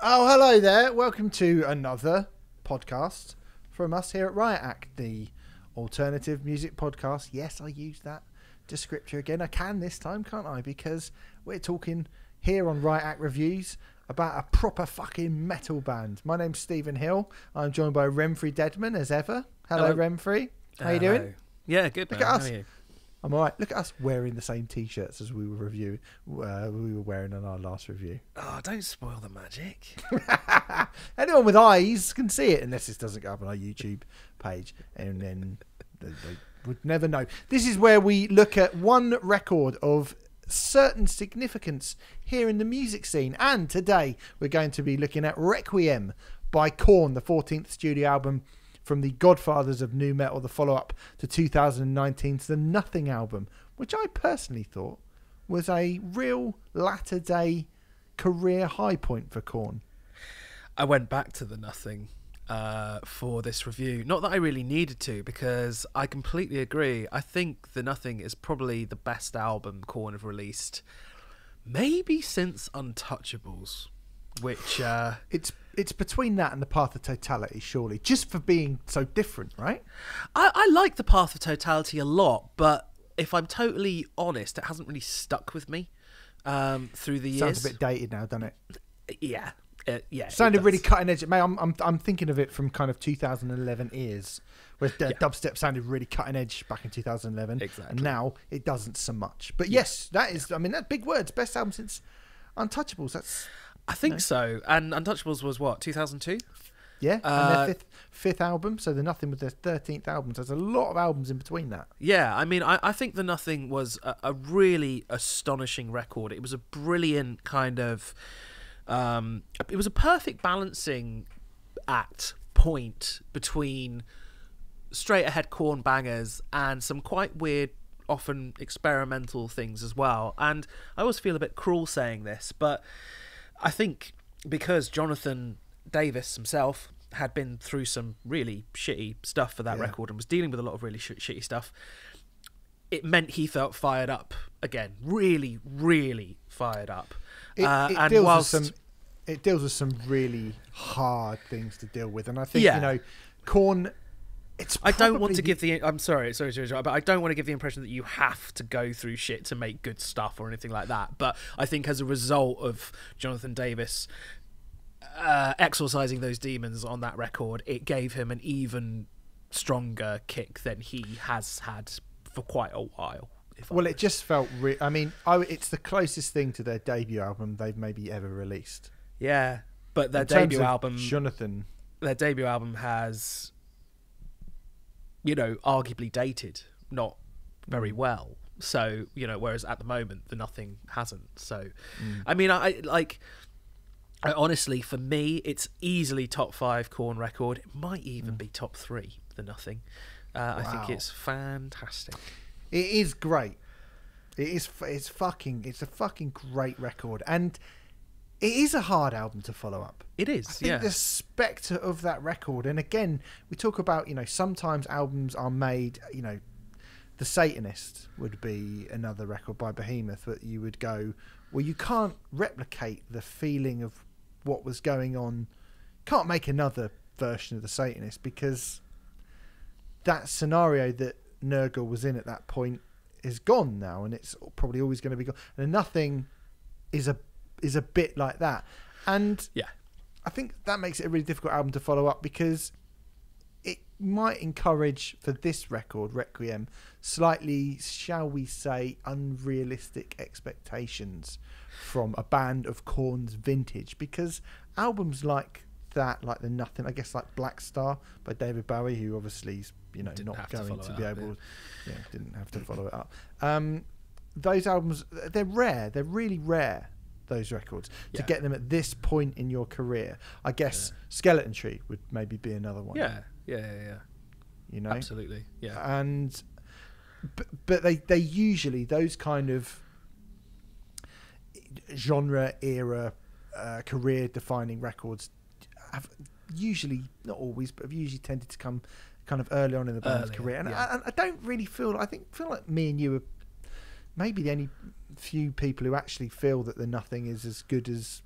Oh, hello there. Welcome to another podcast from us here at Riot Act, the alternative music podcast. Yes, I used that descriptor again. I can this time, can't I? Because we're talking here on Riot Act Reviews about a proper fucking metal band. My name's Stephen Hill. I'm joined by Remfry Deadman as ever. Hello. Remfry. How you doing? Yeah, good, Look man. at us. How are you? I'm all right. Look at us wearing the same T-shirts as we were wearing on our last review. Oh, don't spoil the magic. Anyone with eyes can see it, unless this doesn't go up on our YouTube page, and then they would never know. This is where we look at one record of certain significance here in the music scene, and today we're going to be looking at Requiem by Korn, the 14th studio album from the godfathers of nu metal, the follow-up to 2019's The Nothing album, which I personally thought was a real latter-day career high point for Korn. I went back to The Nothing for this review. Not that I really needed to, because I completely agree. I think The Nothing is probably the best album Korn have released, maybe since Untouchables, which... It's between that and The Path of Totality, surely, just for being so different, right? I like The Path of Totality a lot, but if I'm totally honest, it hasn't really stuck with me through the years. Sounds a bit dated now, doesn't it? Yeah. Yeah. Sounded really cutting edge. Mate, I'm thinking of it from kind of 2011 ears, where dubstep sounded really cutting edge back in 2011. Exactly. And now it doesn't so much. But yes, that is, I mean, that's big words. Best album since Untouchables. That's... I think so. And Untouchables was what, 2002? Yeah, and their fifth album, so The Nothing was their 13th album. So there's a lot of albums in between that. Yeah, I mean, I think The Nothing was a really astonishing record. It was a brilliant kind of... it was a perfect balancing act point between straight ahead Korn bangers and some quite weird, often experimental things as well. And I always feel a bit cruel saying this, but I think because Jonathan Davis himself had been through some really shitty stuff for that record and was dealing with a lot of really shitty stuff, it meant he felt fired up again. Really, really fired up. It deals with some really hard things to deal with. And I think, Korn... I don't want to give the... I'm sorry, but I don't want to give the impression that you have to go through shit to make good stuff or anything like that. But I think as a result of Jonathan Davis exorcising those demons on that record, it gave him an even stronger kick than he has had for quite a while. It just felt... it's the closest thing to their debut album they've maybe ever released. Yeah, but their debut album... Jonathan... Their debut album has... arguably dated, not very well. So, whereas at the moment, The Nothing hasn't. So, I mean, I honestly, for me, it's easily top 5 Korn record. It might even be top 3, The Nothing. Wow. I think it's fantastic. It is great. It's a fucking great record. And it is a hard album to follow up. It is, I think the spectre of that record, and again, we talk about, sometimes albums are made, The Satanist would be another record by Behemoth that you would go, well, you can't replicate the feeling of what was going on. Can't make another version of The Satanist because that scenario that Nergal was in at that point is gone now, and it's probably always going to be gone. And Nothing is a bit like that. And I think that makes it a really difficult album to follow up because it might encourage, for this record, Requiem, slightly, shall we say, unrealistic expectations from a band of Korn's vintage, because albums like that, like The Nothing, I guess like Black Star by David Bowie, who obviously is not going to be able didn't have to follow it up. Those albums, they're rare, they're really rare, those records, to get them at this point in your career. I guess Skeleton Tree would maybe be another one. Yeah. Absolutely. Yeah. And but they usually, those kind of genre era career defining records have usually, not always, but have usually tended to come kind of early on in the band's career. And I don't really feel like me and you are maybe the only few people who actually feel that The Nothing is as good as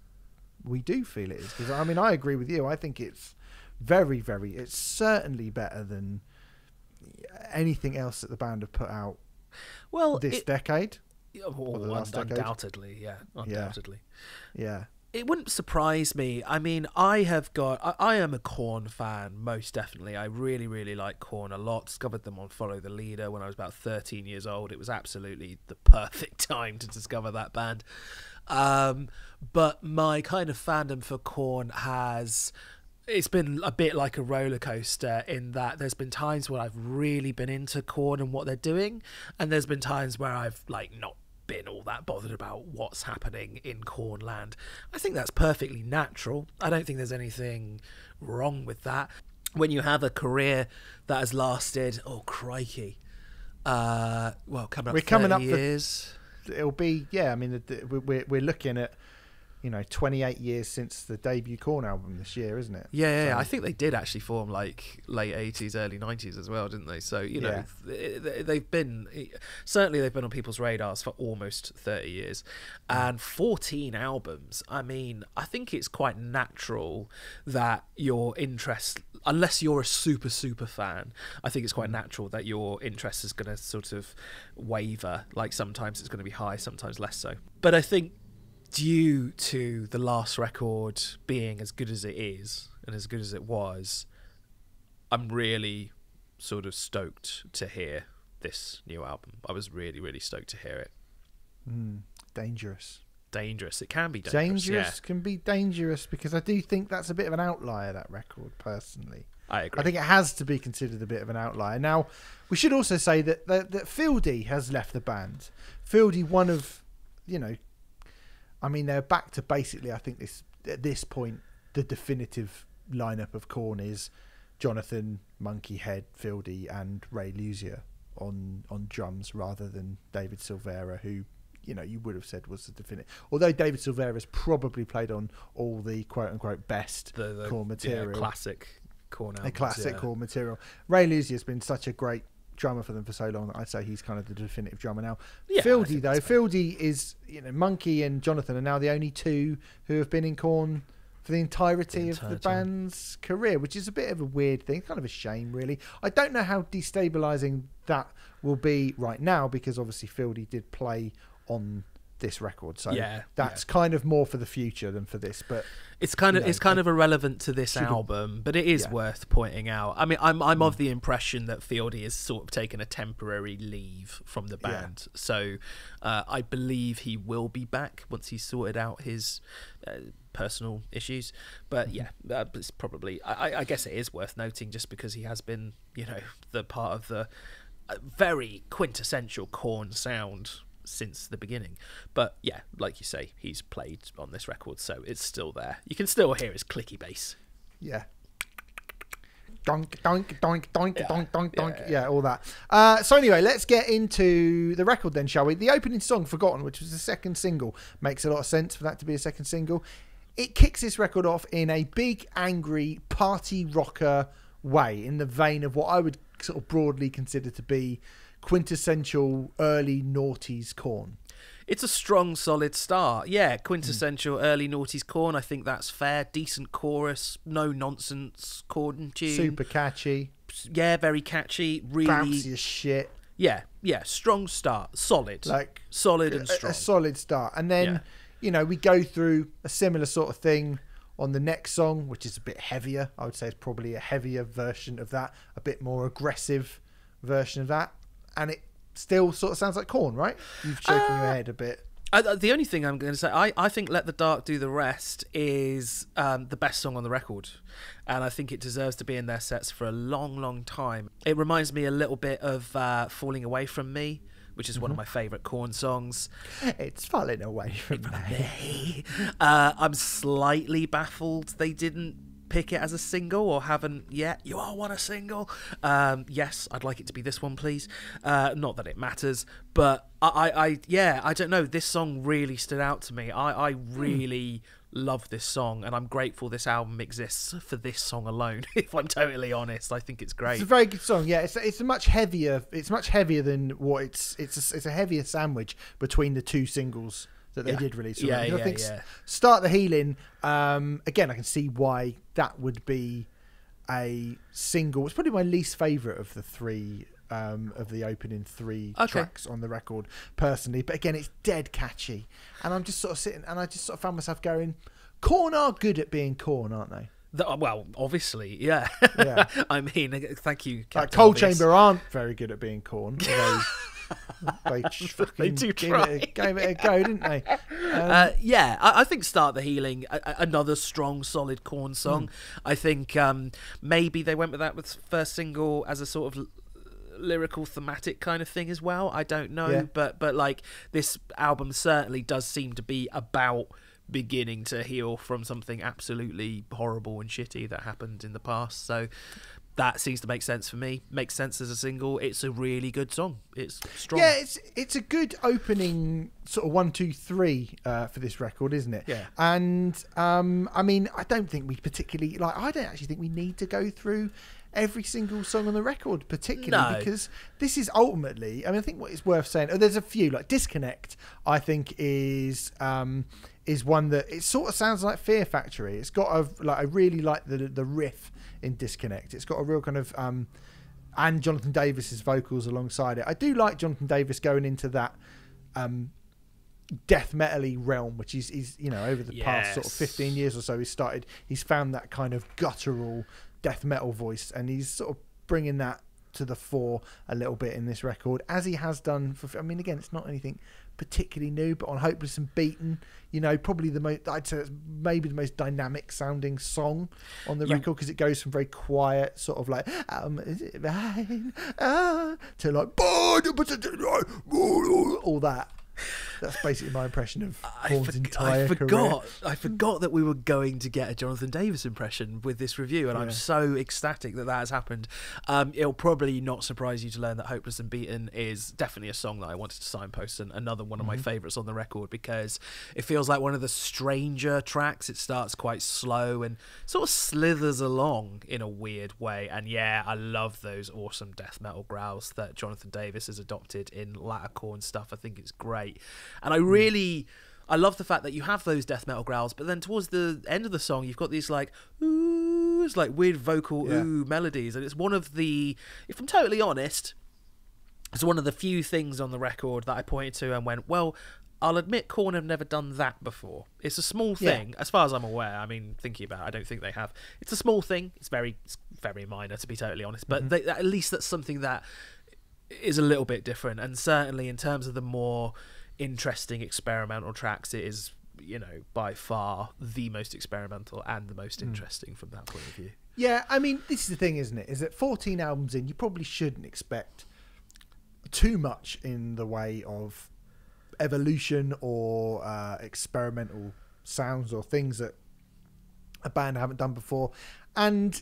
we do feel it is. Because I mean, I agree with you. I think it's very, very. It's certainly better than anything else that the band have put out. Well, this decade. Or the last decade. Undoubtedly, yeah, undoubtedly. Yeah. It wouldn't surprise me. I mean, I am a Korn fan, most definitely. I really, really like Korn a lot. Discovered them on Follow the Leader when I was about 13 years old. It was absolutely the perfect time to discover that band. But my kind of fandom for Korn it's been a bit like a roller coaster in that there's been times where I've really been into Korn and what they're doing, and there's been times where I've not been all that bothered about what's happening in Korn land. I think that's perfectly natural. I don't think there's anything wrong with that. When you have a career that has lasted, coming up 30 years. It'll be, I mean, we're looking at 28 years since the debut Korn album this year, isn't it? Yeah. I think they did actually form like late 80s, early 90s as well, didn't they? So, they've been on people's radars for almost 30 years. And 14 albums. I mean, I think it's quite natural that your interest, unless you're a super, super fan, I think it's quite natural that your interest is going to sort of waver. Like sometimes it's going to be high, sometimes less so. But I think due to the last record being as good as it is and as good as it was, I'm really sort of stoked to hear this new album. I was really, really stoked to hear it. Dangerous. It can be dangerous. Can be dangerous, because I do think that's a bit of an outlier, that record, personally. I agree. I think it has to be considered a bit of an outlier. Now, we should also say that Fieldy has left the band. Fieldy, one of, I mean, they're back to basically, I think at this point, the definitive lineup of Korn is Jonathan, Monkey Head, Fieldy, and Ray Luzier on drums, rather than David Silvera, who, you would have said was the definitive. Although David Silvera's probably played on all the quote-unquote best Korn material. Classic Korn albums. Classic Korn material. Ray Luzier's been such a great drummer for them for so long. I'd say he's kind of the definitive drummer now. Fieldy, though, Fieldy is, Monkey and Jonathan are now the only two who have been in Korn for the entirety of the band's career, which is a bit of a weird thing, kind of a shame, really. I don't know how destabilising that will be right now, because obviously Fieldy did play on this record, so that's kind of more for the future than for this. But it's kind of irrelevant to this album, but it is worth pointing out. I mean, I'm of the impression that Fieldy has sort of taken a temporary leave from the band, so I believe he will be back once he's sorted out his personal issues. But it's probably, I guess it is worth noting, just because he has been, the part of the very quintessential Korn sound since the beginning. But like you say, he's played on this record, so it's still there. You can still hear his clicky bass. Donk, doink, doink, doink, doink, doink, doink. All that. So anyway, let's get into the record then, shall we? The opening song, Forgotten, which was the second single, makes a lot of sense for that to be a second single. It kicks this record off in a big, angry, party rocker way, in the vein of what I would sort of broadly consider to be quintessential early noughties Korn. It's a strong, solid start. Quintessential early noughties Korn. I think that's fair. Decent chorus, no nonsense Korn tune. Super catchy. Very catchy. Really bouncy as shit. Strong start. Solid. Solid and strong. A solid start. And then, we go through a similar sort of thing on the next song, which is a bit heavier. I would say it's probably a heavier version of that, a bit more aggressive version of that. And it still sort of sounds like Korn, right? You've shaking your head a bit. The only thing I'm going to say, I think Let the Dark Do the Rest is the best song on the record. And I think it deserves to be in their sets for a long, long time. It reminds me a little bit of Falling Away From Me, which is one of my favourite Korn songs. It's falling away from me. I'm slightly baffled they didn't pick it as a single, or haven't yet. You all want a single? Yes, I'd like it to be this one, please. Not that it matters, but I don't know. This song really stood out to me. I really love this song, and I'm grateful this album exists for this song alone. If I'm totally honest, I think it's great. It's a very good song. Yeah, it's a much heavier. It's much heavier than what it's a heavier sandwich between the two singles that they did release. Yeah, I think Start the Healing, again, I can see why that would be a single. It's probably my least favourite of the three, of the opening three tracks on the record, personally. But again, it's dead catchy. And I'm just sort of sitting, and I just sort of found myself going, Korn are good at being Korn, aren't they? Well, obviously, yeah. I mean, thank you, Captain like Cold Obvious. Chamber aren't very good at being Korn. They They do gave try. it a go, didn't they? I think Start the Healing, another strong, solid Korn song. I think maybe they went with that with first single as a sort of lyrical thematic kind of thing as well. I don't know, but like this album certainly does seem to be about beginning to heal from something absolutely horrible and shitty that happened in the past. So that seems to make sense for me. Makes sense as a single. It's a really good song. It's strong. Yeah, it's a good opening sort of 1, 2, 3 for this record, isn't it? Yeah. And I mean, I don't think we particularly I don't actually think we need to go through every single song on the record, particularly because this is ultimately. I mean, I think what is worth saying. There's a few like Disconnect. I think is one that it sort of sounds like Fear Factory. It's got I really like the riff in Disconnect. It's got a real kind of and Jonathan Davis's vocals alongside it. I do like Jonathan Davis going into that death metal-y realm, which he's over the past sort of 15 years or so he's found that kind of guttural death metal voice, and he's sort of bringing that to the fore a little bit in this record, as he has done for. I mean, again, it's not anything particularly new, but on Hopeless and Beaten, probably I'd say it's maybe the most dynamic sounding song on the record, because it goes from very quiet, sort of like is it mine? To like all that. That's basically my impression of Korn's entire career. I forgot that we were going to get a Jonathan Davis impression with this review, and I'm so ecstatic that has happened. It'll probably not surprise you to learn that Hopeless and Beaten is definitely a song that I wanted to signpost, and another one of my favourites on the record, because it feels like one of the stranger tracks. It starts quite slow and sort of slithers along in a weird way, and I love those awesome death metal growls that Jonathan Davis has adopted in latter Korn stuff. I think it's great. And I love the fact that you have those death metal growls, but then towards the end of the song, you've got these like ooh, it's like weird vocal ooh melodies, and it's one of the, if I'm totally honest, it's one of the few things on the record that I pointed to and went, well, I'll admit Korn have never done that before. It's a small thing, as far as I'm aware. I mean, thinking about it, I don't think they have. It's a small thing. It's very minor, to be totally honest, but at least that's something that is a little bit different. And certainly in terms of the more interesting experimental tracks, it is by far the most experimental and the most interesting from that point of view. I mean, this is the thing, isn't it, is that 14 albums in, you probably shouldn't expect too much in the way of evolution or experimental sounds or things that a band haven't done before. And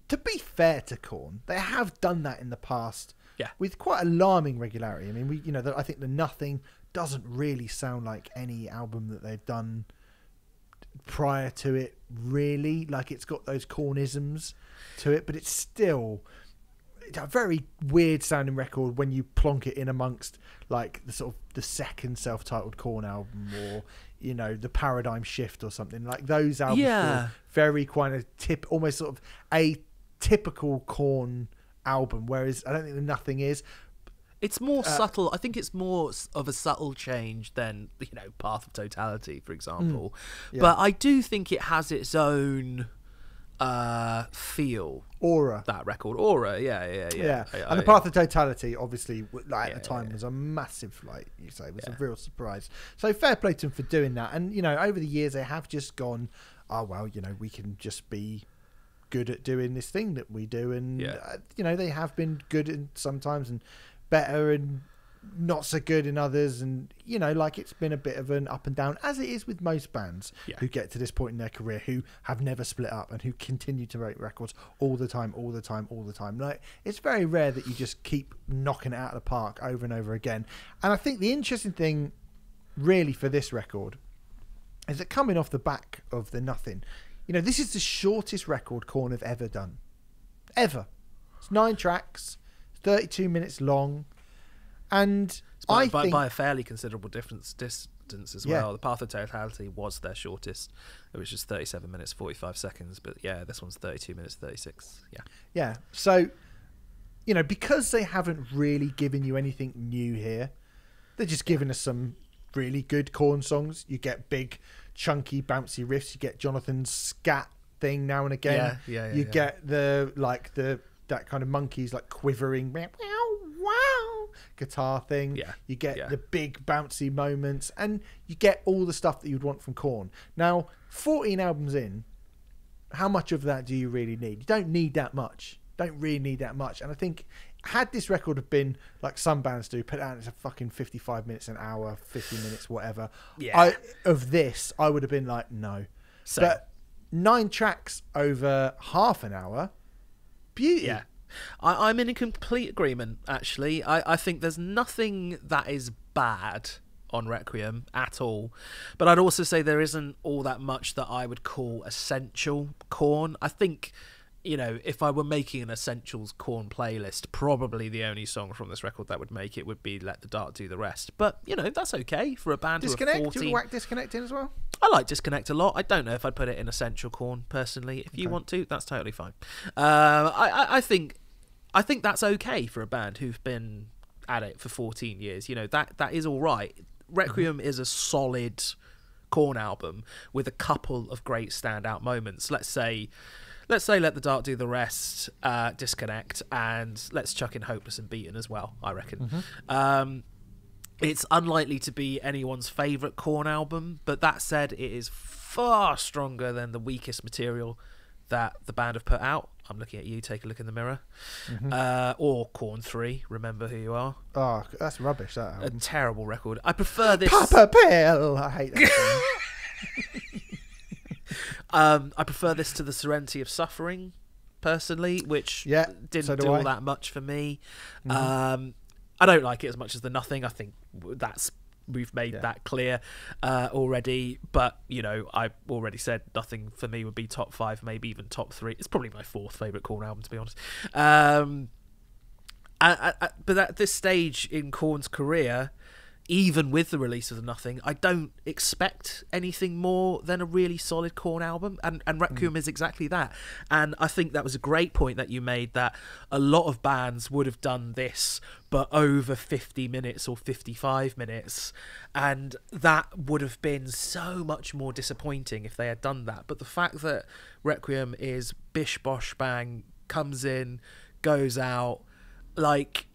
to be fair to Korn, they have done that in the past with quite alarming regularity. I mean, I think the Nothing doesn't really sound like any album that they've done prior to it, really. Like, it's got those Kornisms to it, but it's still a very weird sounding record when you plonk it in amongst like the sort of the second self-titled Korn album, or the Paradigm Shift or something like those albums. Feel very kind of almost sort of a typical Korn album, whereas I don't think the Nothing is. It's more subtle. I think it's more of a subtle change than Path of Totality, for example. But I do think it has its own feel, aura. That record, aura, yeah. And the Path of Totality, obviously, at the time, was a massive, like you say, was a real surprise. So fair play to them for doing that. And over the years, they have just gone, oh well, we can just be good at doing this thing that we do, and they have been good in sometimes and better and not so good in others, and like it's been a bit of an up and down, as it is with most bands who get to this point in their career, who have never split up and who continue to make records all the time. Like, it's very rare that you just keep knocking it out of the park over and over again. And I think the interesting thing really for this record is that, coming off the back of the Nothing, this is the shortest record Korn have ever done, ever. It's 9 tracks, 32 minutes long. And by a fairly considerable difference, evidence as well. The Path of Totality was their shortest. It was just 37 minutes 45 seconds, but yeah, this one's 32 minutes 36. Yeah. So, you know, because they haven't really given you anything new here, they're just giving us some really good Korn songs. You get big, chunky, bouncy riffs. You get Jonathan's scat thing now and again. You get that kind of monkeys like quivering wow guitar thing. You get the big bouncy moments, and you get all the stuff that you'd want from Korn. Now, 14 albums in, how much of that do you really need? You don't need that much. Don't really need that much. And I think had this record have been like some bands do, put out as a fucking 55 minutes, an hour, 50 minutes, whatever, I would have been like, no. Same. But 9 tracks over half an hour, beauty. Yeah. I'm in a complete agreement, actually. I think there's nothing that is bad on Requiem at all. But I'd also say there isn't all that much that I would call essential Korn. I think, you know, if I were making an Essentials Korn playlist, probably the only song from this record that would make it would be Let the Dark Do the Rest. But, you know, that's okay for a band Disconnect? who are 14. Do you whack Disconnect in as well? I like Disconnect a lot. I don't know if I'd put it in Essential Korn, personally. If you want to, that's totally fine. I think that's okay for a band who've been at it for 14 years. You know, that is all right. Requiem is a solid Korn album with a couple of great standout moments. Let's say Let the Dark Do the Rest, Disconnect, and let's chuck in Hopeless and Beaten as well, I reckon. It's unlikely to be anyone's favourite Korn album, but that said, it is far stronger than the weakest material that the band have put out. I'm looking at you, take a look in the mirror. Or Korn 3, Remember Who You Are. Oh, that's rubbish, that album. A terrible record. I prefer this... Papa Pill! I hate that song. I prefer this to The Serenity of Suffering, personally, which didn't do all that much for me. I don't like it as much as The Nothing. I think we've made that clear already. But, you know, I already said Nothing for me would be top 5, maybe even top 3. It's probably my 4th favourite Korn album, to be honest. But at this stage in Korn's career, even with the release of The Nothing, I don't expect anything more than a really solid Korn album, and Requiem is exactly that. And I think that was a great point that you made, that a lot of bands would have done this but over 50 minutes or 55 minutes, and that would have been so much more disappointing if they had done that. But the fact that Requiem is bish bosh bang, comes in, goes out, like,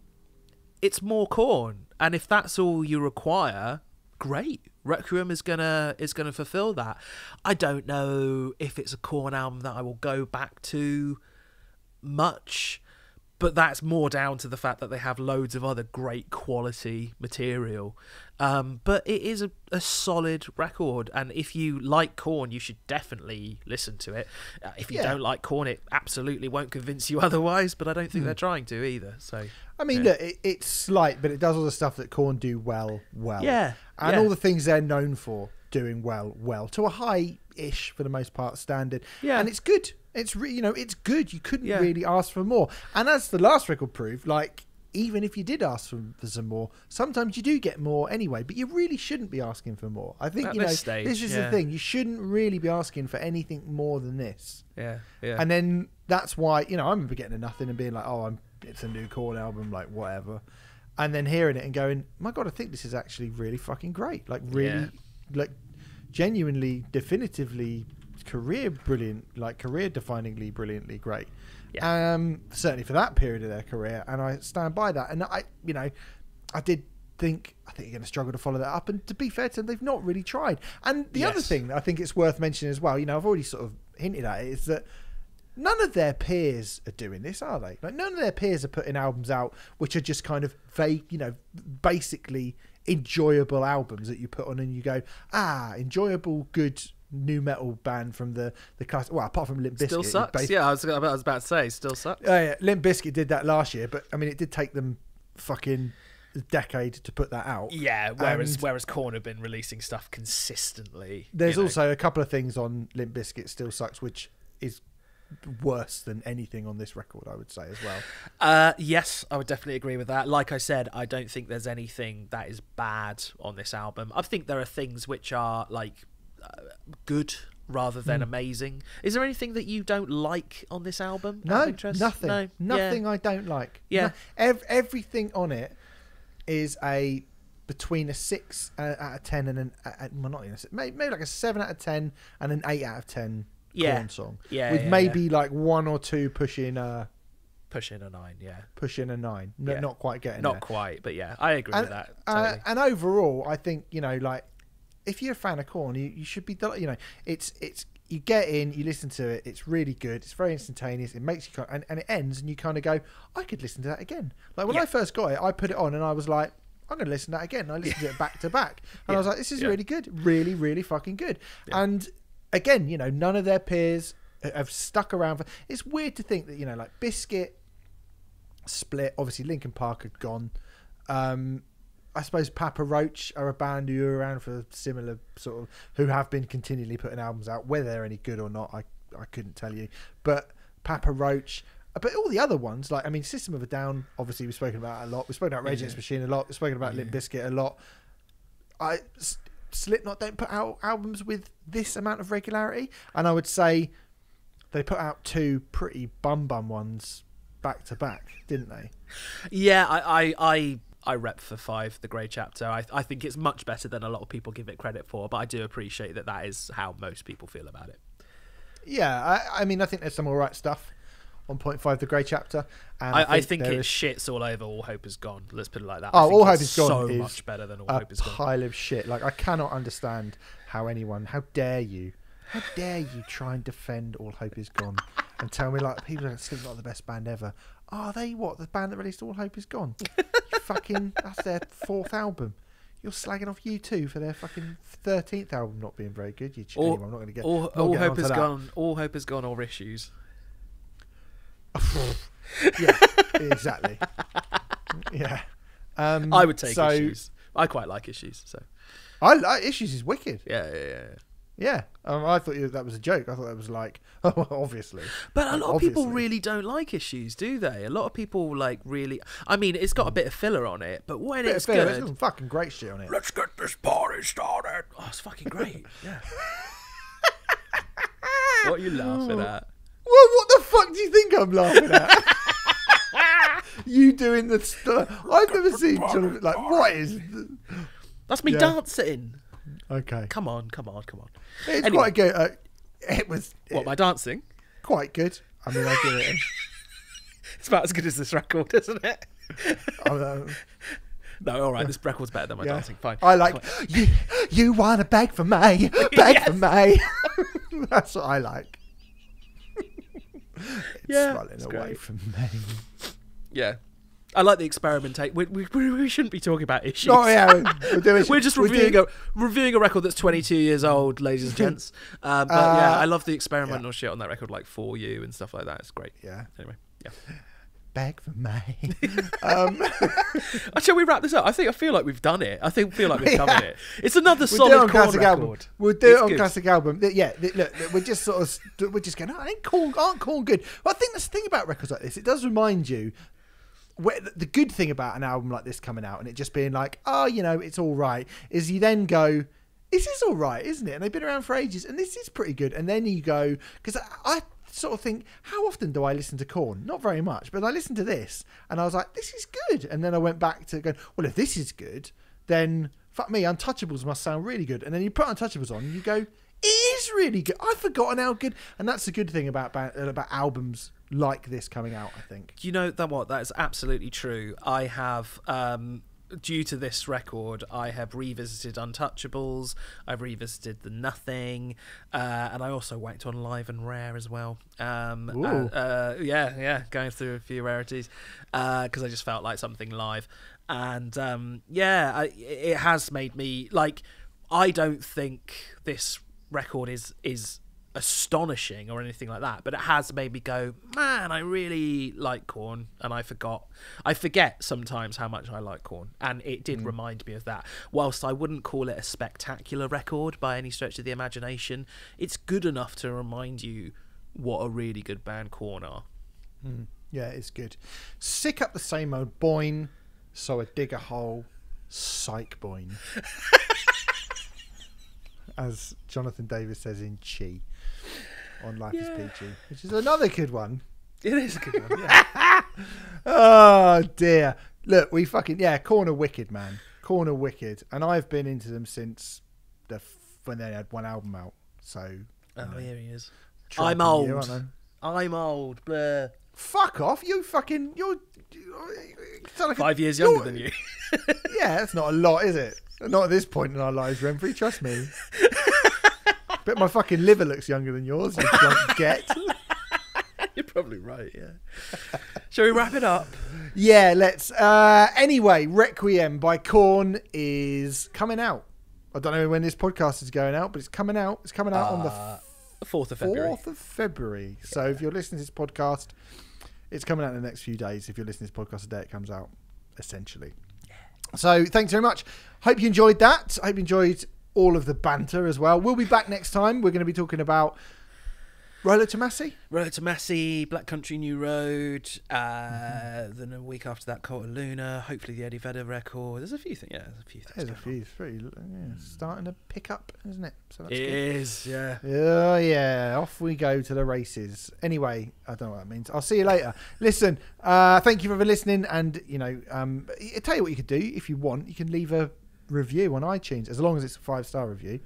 it's more Korn. And if that's all you require, great. Requiem is gonna fulfill that. I don't know if it's a Korn album that I will go back to much, but that's more down to the fact that they have loads of other great quality material. But it is a solid record, and if you like Korn, you should definitely listen to it. If you don't like Korn, it absolutely won't convince you otherwise, but I don't think they're trying to either. So I mean, look, it's slight, but it does all the stuff that Korn do well. Yeah. And all the things they're known for doing well, to a high-ish, for the most part, standard. Yeah. And it's good. It's it's good. You couldn't really ask for more. And as the last record proved, like, even if you did ask for some more, sometimes you do get more anyway, but you really shouldn't be asking for more. I think, this stage, this is the thing. You shouldn't really be asking for anything more than this. Yeah. And then that's why, I remember getting a Nothing and being like, it's a new Korn album, like, whatever. And then hearing it and going, my God, I think this is actually really fucking great. Like, really, like, genuinely, definitively career-definingly brilliantly great. Yeah. Certainly for that period of their career, and I stand by that. And I did think you're going to struggle to follow that up. And to be fair to them, they've not really tried. And the other thing that I think it's worth mentioning as well, I've already sort of hinted at it, is that none of their peers are doing this, are they? Like, none of their peers are putting albums out which are just kind of vague, basically enjoyable albums that you put on and you go, enjoyable, good new metal band from the class. Well, apart from Limp Bizkit. Still sucks. I was about to say, still sucks. Limp Bizkit did that last year, but I mean, it did take them fucking a decade to put that out. Yeah, whereas Korn have been releasing stuff consistently. There's also a couple of things on Limp Bizkit Still Sucks, which is worse than anything on this record, I would say as well. Yes, I would definitely agree with that. Like I said, I don't think there's anything that is bad on this album. I think there are things which are like good rather than amazing. Is there anything that you don't like on this album? No, nothing. No, nothing I don't like. Yeah. No, everything on it is between a 6 out of 10 and well, not even a 6, maybe like a 7 out of 10 and an 8 out of 10 Korn song. Yeah. With maybe like one or two pushing a 9. Yeah. Pushing a 9. No, not quite getting there. Not quite, but yeah, I agree with that. Totally. And overall, I think, like, if you're a fan of Korn, you should be, it's you get in, you listen to it, it's really good, it's very instantaneous, it makes you and it ends and you kind of go, I could listen to that again. Like when I first got it, I put it on and I was like, I'm going to listen to that again. And I listened to it back to back and I was like, this is really good, really, really fucking good. And again, none of their peers have stuck around for. It's weird to think that like Biscuit, Split, obviously Linkin Park had gone. I suppose Papa Roach are a band who are around for similar sort of, who have been continually putting albums out. Whether they're any good or not, I couldn't tell you. But Papa Roach, but all the other ones, like, I mean, System of a Down, obviously we've spoken about a lot. We've spoken about Rage Against the Machine a lot. We've spoken about Limp Bizkit a lot. Slipknot don't put out albums with this amount of regularity. And I would say they put out 2 pretty bum ones back to back, didn't they? Yeah, I rep for 5, The Grey Chapter. I think it's much better than a lot of people give it credit for, but I do appreciate that is how most people feel about it. Yeah, I mean, I think there's some all right stuff on 0.5, The Grey Chapter. And I think it shits all over All Hope Is Gone. Let's put it like that. All Hope Is Gone so is much better than All Hope Is Gone. A pile of shit. Like, I cannot understand how dare you try and defend All Hope Is Gone and tell me, like, people are still not the best band ever. Are they what? The band that released All Hope Is Gone? That's their 4th album. You're slagging off U2 for their fucking 13th album not being very good. Anyway, I'm not going to get All Hope Is Gone. All Hope Is Gone or Issues. Yeah, exactly. Yeah. I would take Issues. I quite like Issues. So I like Issues is wicked. Yeah. I thought that was a joke. I thought that was like, obviously. But a lot of people really don't like Issues, do they? A lot of people really. I mean, it's got a bit of filler on it, but when it's good, there's some fucking great shit on it. Let's get this party started. Oh, it's fucking great. Yeah. What are you laughing at? Well, what the fuck do you think I'm laughing at? You doing the stuff? I've never seen sort of like, what is? That's me dancing. Okay. Come on. It's quite good. It was. What, my dancing? Quite good. I mean, I do it. It's about as good as this record, isn't it? No, all right. This record's better than my dancing. Fine. I like you want to beg for me, for me. That's what I like. It's running away from me. Yeah. I like the experimentate. We shouldn't be talking about Issues. Oh yeah, we're just reviewing a record that's 22 years old, ladies and gents. But yeah, I love the experimental shit on that record, like For You and stuff like that. It's great. Yeah. Anyway, yeah. Beg for me. Shall we wrap this up? I feel like we've done it. Feel like we've covered it. It's another solid Korn record. Album. We'll do it on classic album. Yeah, look, we're just we're just going, aren't Korn good? Well, I think that's the thing about records like this. It does remind you. The good thing about an album like this coming out and it just being like, it's all right, is you then go, this is all right, isn't it? And they've been around for ages and this is pretty good. And then you go, because I sort of think, how often do I listen to Korn? Not very much, but I listened to this and I was like, this is good. And then I went back to going, well, if this is good, then fuck me, Untouchables must sound really good. And then you put Untouchables on and you go, it is really good. I've forgotten how good. And that's the good thing about albums like this coming out, I think. You know that is absolutely true. I have due to this record, I have revisited Untouchables, I've revisited The Nothing, and I also whacked on Live and Rare as well. Going through a few rarities because I just felt like something live. And it has made me like. I don't think this record is astonishing or anything like that, but it has made me go, man, I really like Korn, and I forget sometimes how much I like Korn, and it did remind me of that. Whilst I wouldn't call it a spectacular record by any stretch of the imagination, it's good enough to remind you what a really good band Korn are. Yeah, it's good. Sick up the same old boing, so I dig a hole, psych boing. As Jonathan Davis says in Chi on Life is Peachy, which is another good one. It is a good one, yeah. Oh dear. Look, we fucking Korn are wicked, man. Korn are wicked, and I've been into them since when they had one album out. So Here he is. Trump I'm and old. you, aren't I? I'm old. Blah. Fuck off! You sound like 5 years younger than you. Yeah, that's not a lot, is it? Not at this point in our lives, Remfry. Trust me. Bet my fucking liver looks younger than yours. You drunk get. You're probably right. Yeah. Shall we wrap it up? Yeah, let's. Anyway, Requiem by Korn is coming out. I don't know when this podcast is going out, but it's coming out. It's coming out on the 4th of February. 4th of February. So if you're listening to this podcast, it's coming out in the next few days. If you're listening to this podcast the day it comes out, essentially. So thanks very much. Hope you enjoyed that. I hope you enjoyed all of the banter as well. We'll be back next time. We're going to be talking about Rolo Tomasi, Black Country New Road, then a week after that, Cult of Luna, hopefully the Eddie Vedder record. There's a few things. Yeah, there's a few things. There's a few. It's very starting to pick up, isn't it? So that's it good. is, yeah. Oh, yeah. Off we go to the races. Anyway, I don't know what that means. I'll see you later. Listen, thank you for listening. And, I'll tell you what you could do if you want. You can leave a review on iTunes, as long as it's a 5-star review.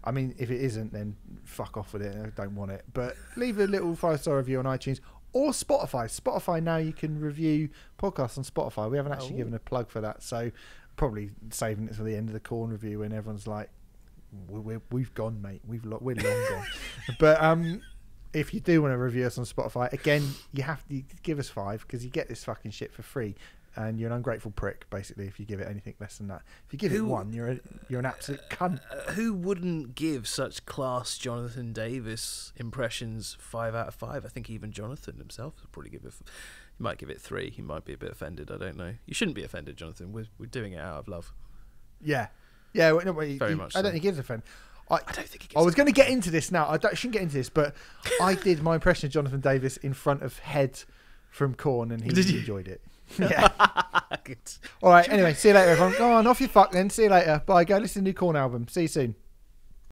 I mean, if it isn't, then fuck off with it. I don't want it. But leave a little 5-star review on iTunes or Spotify. Spotify now, you can review podcasts on Spotify. We haven't actually given a plug for that, so probably saving it for the end of the Korn review when everyone's like, "We've gone, mate. We're long gone." But if you do want to review us on Spotify, again, you have to give us 5 because you get this fucking shit for free. And you're an ungrateful prick, basically, if you give it anything less than that. If you give it 1, you're an absolute cunt. Who wouldn't give such class Jonathan Davis impressions 5 out of 5? I think even Jonathan himself would probably give it. He might give it 3. He might be a bit offended. I don't know. You shouldn't be offended, Jonathan. We're doing it out of love. Yeah. Very much. I don't think he gives a offend. I don't think he gives. I was going to get into this now. I shouldn't get into this, but I did my impression of Jonathan Davis in front of Head from Korn, and he enjoyed it. Yeah. Good. All right. Anyway, see you later, everyone. Go on, off your fuck then. See you later. Bye. Go listen to the new Korn album. See you soon.